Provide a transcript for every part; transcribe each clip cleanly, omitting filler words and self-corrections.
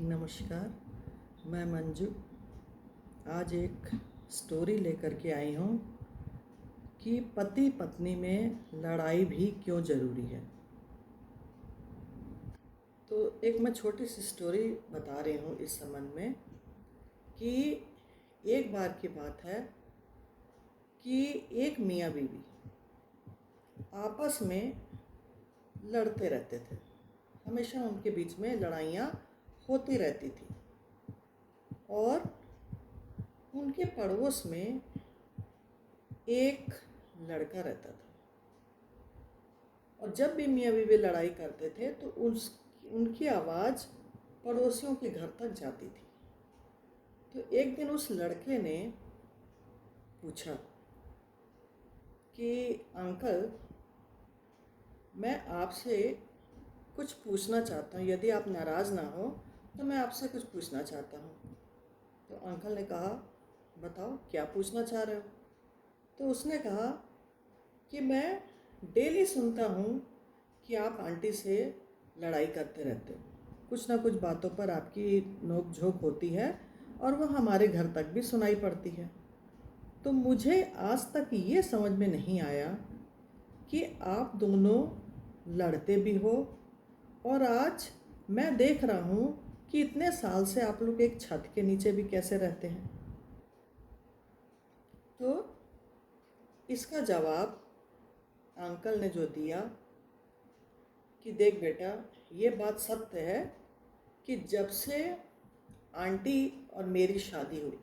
नमस्कार। मैं मंजू आज एक स्टोरी लेकर के आई हूँ कि पति पत्नी में लड़ाई भी क्यों ज़रूरी है। तो एक मैं छोटी सी स्टोरी बता रही हूँ इस संबंध में कि एक बार की बात है कि एक मियाँ बीवी आपस में लड़ते रहते थे। हमेशा उनके बीच में लड़ाइयाँ होती रहती थी और उनके पड़ोस में एक लड़का रहता था और जब भी मियाँ बीवी लड़ाई करते थे तो उनकी आवाज़ पड़ोसियों के घर तक जाती थी। तो एक दिन उस लड़के ने पूछा कि अंकल, मैं आपसे कुछ पूछना चाहता हूँ, यदि आप नाराज़ ना हो तो मैं आपसे कुछ पूछना चाहता हूँ। तो अंकल ने कहा, बताओ क्या पूछना चाह रहे हो। तो उसने कहा कि मैं डेली सुनता हूँ कि आप आंटी से लड़ाई करते रहते हो, कुछ ना कुछ बातों पर आपकी नोक झोंक होती है और वह हमारे घर तक भी सुनाई पड़ती है। तो मुझे आज तक ये समझ में नहीं आया कि आप दोनों लड़ते भी हो और आज मैं देख रहा हूँ कि इतने साल से आप लोग एक छत के नीचे भी कैसे रहते हैं। तो इसका जवाब अंकल ने जो दिया कि देख बेटा, ये बात सत्य है कि जब से आंटी और मेरी शादी हुई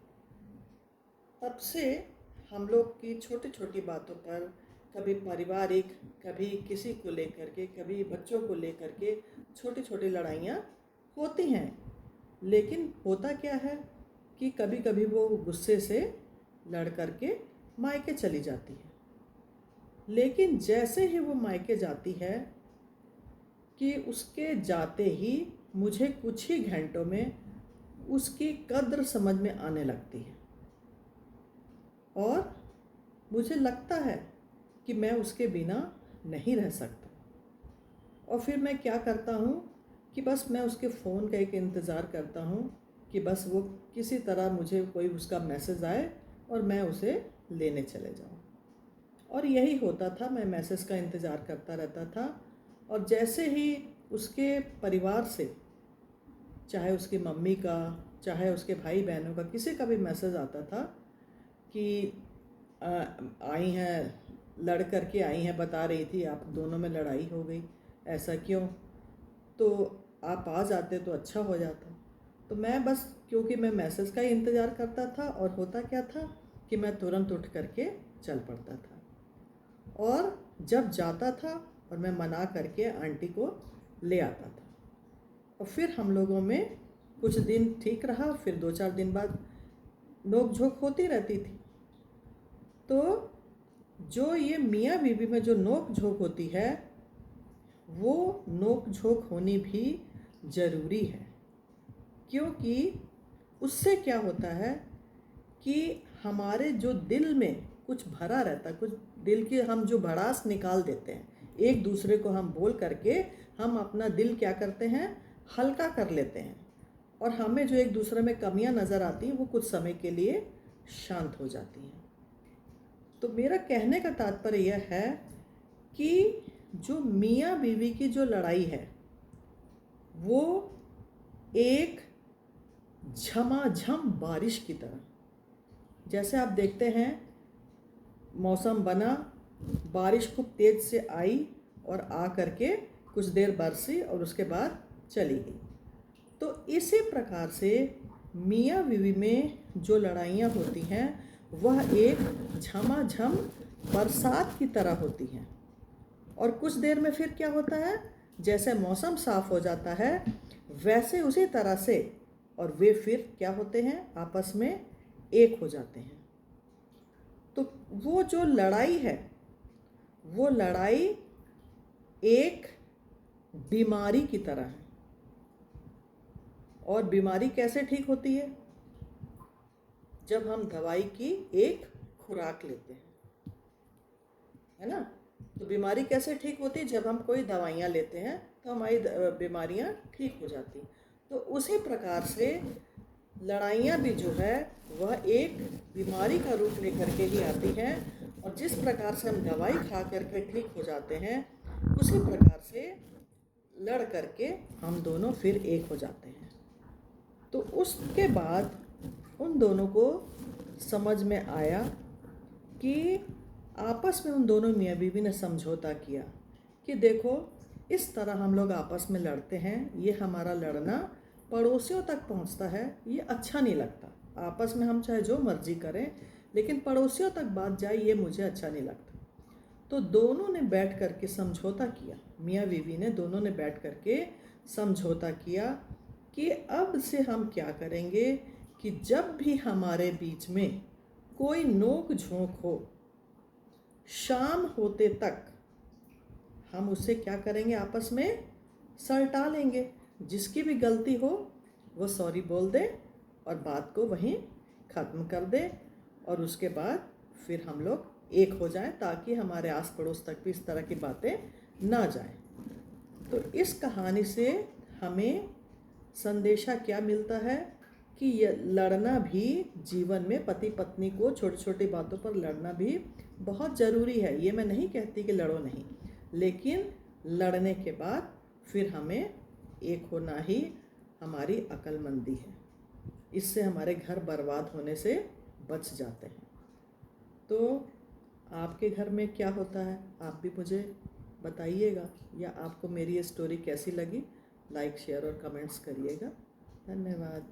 तब से हम लोग की छोटी छोटी बातों पर, कभी पारिवारिक, कभी किसी को लेकर के, कभी बच्चों को लेकर के छोटी छोटी लड़ाइयाँ होती हैं। लेकिन होता क्या है कि कभी कभी वो गुस्से से लड़ करके मायके चली जाती है। लेकिन जैसे ही वो मायके जाती है कि उसके जाते ही मुझे कुछ ही घंटों में उसकी कद्र समझ में आने लगती है और मुझे लगता है कि मैं उसके बिना नहीं रह सकता। और फिर मैं क्या करता हूँ कि बस मैं उसके फ़ोन का एक इंतज़ार करता हूँ कि बस वो किसी तरह मुझे कोई उसका मैसेज आए और मैं उसे लेने चले जाऊँ। और यही होता था, मैं मैसेज का इंतज़ार करता रहता था। और जैसे ही उसके परिवार से, चाहे उसकी मम्मी का, चाहे उसके भाई बहनों का, किसी का भी मैसेज आता था कि आई हैं, लड़ करके आई हैं, बता रही थी आप दोनों में लड़ाई हो गई, ऐसा क्यों, तो आप आ जाते तो अच्छा हो जाता। तो मैं बस, क्योंकि मैं मैसेज का ही इंतज़ार करता था और होता क्या था कि मैं तुरंत उठ करके चल पड़ता था और जब जाता था और मैं मना करके आंटी को ले आता था। और फिर हम लोगों में कुछ दिन ठीक रहा, फिर 2-4 दिन बाद नोक झोंक होती रहती थी। तो जो ये मियाँ बीवी में जो नोक झोंक होती है, वो नोक झोंक होनी भी ज़रूरी है। क्योंकि उससे क्या होता है कि हमारे जो दिल में कुछ भरा रहता है, कुछ दिल की हम जो भड़ास निकाल देते हैं, एक दूसरे को हम बोल करके हम अपना दिल क्या करते हैं, हल्का कर लेते हैं और हमें जो एक दूसरे में कमियां नज़र आती हैं वो कुछ समय के लिए शांत हो जाती हैं। तो मेरा कहने का तात्पर्य यह है कि जो मियाँ बीवी की जो लड़ाई है वो एक झमाझम बारिश की तरह, जैसे आप देखते हैं मौसम बना, बारिश खूब तेज़ से आई और आ करके कुछ देर बरसी और उसके बाद चली गई। तो इसी प्रकार से मियाँ बीवी में जो लड़ाइयाँ होती हैं वह एक झमाझम बरसात की तरह होती हैं और कुछ देर में फिर क्या होता है, जैसे मौसम साफ़ हो जाता है वैसे उसी तरह से और वे फिर क्या होते हैं, आपस में एक हो जाते हैं। तो वो जो लड़ाई है, वो लड़ाई एक बीमारी की तरह है। और बीमारी कैसे ठीक होती है, जब हम दवाई की एक खुराक लेते हैं, है ना। तो बीमारी कैसे ठीक होती है, जब हम कोई दवाइयाँ लेते हैं तो हमारी बीमारियाँ ठीक हो जाती हैं। तो उसी प्रकार से लड़ाइयाँ भी जो है वह एक बीमारी का रूप लेकर के ही आती हैं, और जिस प्रकार से हम दवाई खा करके ठीक हो जाते हैं, उसी प्रकार से लड़ करके हम दोनों फिर एक हो जाते हैं। तो उसके बाद उन दोनों को समझ में आया कि आपस में उन दोनों मियाँ बीवी ने समझौता किया कि देखो, इस तरह हम लोग आपस में लड़ते हैं, ये हमारा लड़ना पड़ोसियों तक पहुंचता है, ये अच्छा नहीं लगता। आपस में हम चाहे जो मर्जी करें, लेकिन पड़ोसियों तक बात जाए, ये मुझे अच्छा नहीं लगता। तो दोनों ने बैठ कर के समझौता किया, मियाँ बीवी ने दोनों ने बैठ कर के समझौता किया कि अब से हम क्या करेंगे कि जब भी हमारे बीच में कोई नोक झोंक हो, शाम होते तक हम उसे क्या करेंगे, आपस में सलटा लेंगे। जिसकी भी गलती हो वो सॉरी बोल दे और बात को वहीं ख़त्म कर दे, और उसके बाद फिर हम लोग एक हो जाएं, ताकि हमारे आस पड़ोस तक भी इस तरह की बातें ना जाएं। तो इस कहानी से हमें संदेशा क्या मिलता है कि ये लड़ना भी जीवन में, पति पत्नी को छोटी छोटी बातों पर लड़ना भी बहुत ज़रूरी है। ये मैं नहीं कहती कि लड़ो नहीं, लेकिन लड़ने के बाद फिर हमें एक होना ही हमारी अक्लमंदी है। इससे हमारे घर बर्बाद होने से बच जाते हैं। तो आपके घर में क्या होता है, आप भी मुझे बताइएगा, या आपको मेरी ये स्टोरी कैसी लगी। लाइक, शेयर और कमेंट्स करिएगा। धन्यवाद।